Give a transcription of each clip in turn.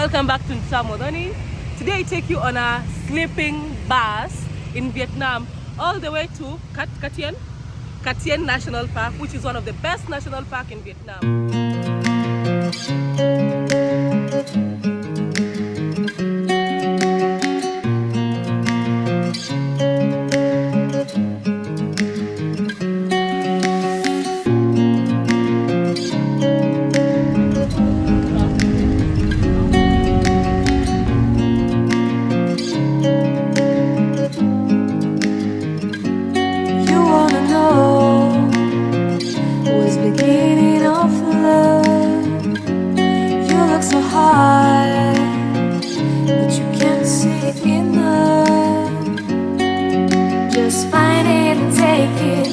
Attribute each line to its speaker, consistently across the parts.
Speaker 1: Welcome back to Modoni. Today I take you on a sleeping bus in Vietnam all the way to Tien National Park, which is one of the best national parks in Vietnam.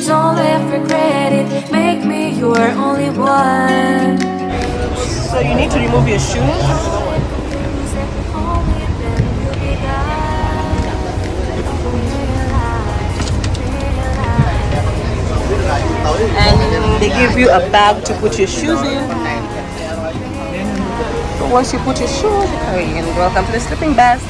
Speaker 2: Don't live regret it. Make me your only one.
Speaker 1: So you need to remove your shoes. And they give you a bag to put your shoes in. So once you put your shoes, and welcome to the sleeping bus.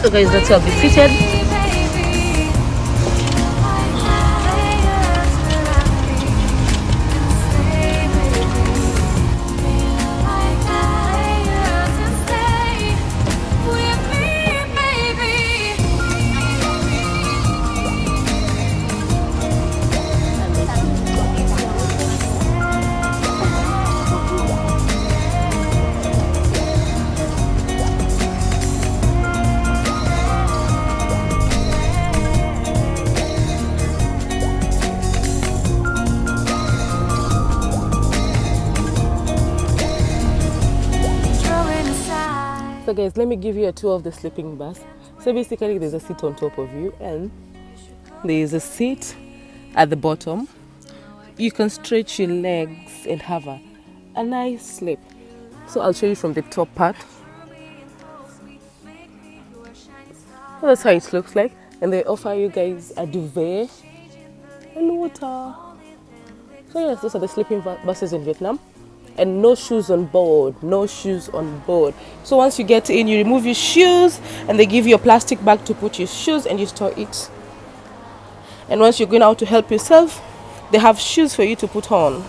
Speaker 1: So guys, that's how I'll be seated. So guys, let me give you a tour of the sleeping bus. So basically there's a seat on top of you and there's a seat at the bottom. You can stretch your legs and have a nice sleep. So I'll show you from the top part. So that's how it looks like. And they offer you guys a duvet and water. So yes, those are the sleeping buses in Vietnam. And no shoes on board, no shoes on board. So once you get in, you remove your shoes and they give you a plastic bag to put your shoes and you store it. And once you're going out to help yourself, they have shoes for you to put on.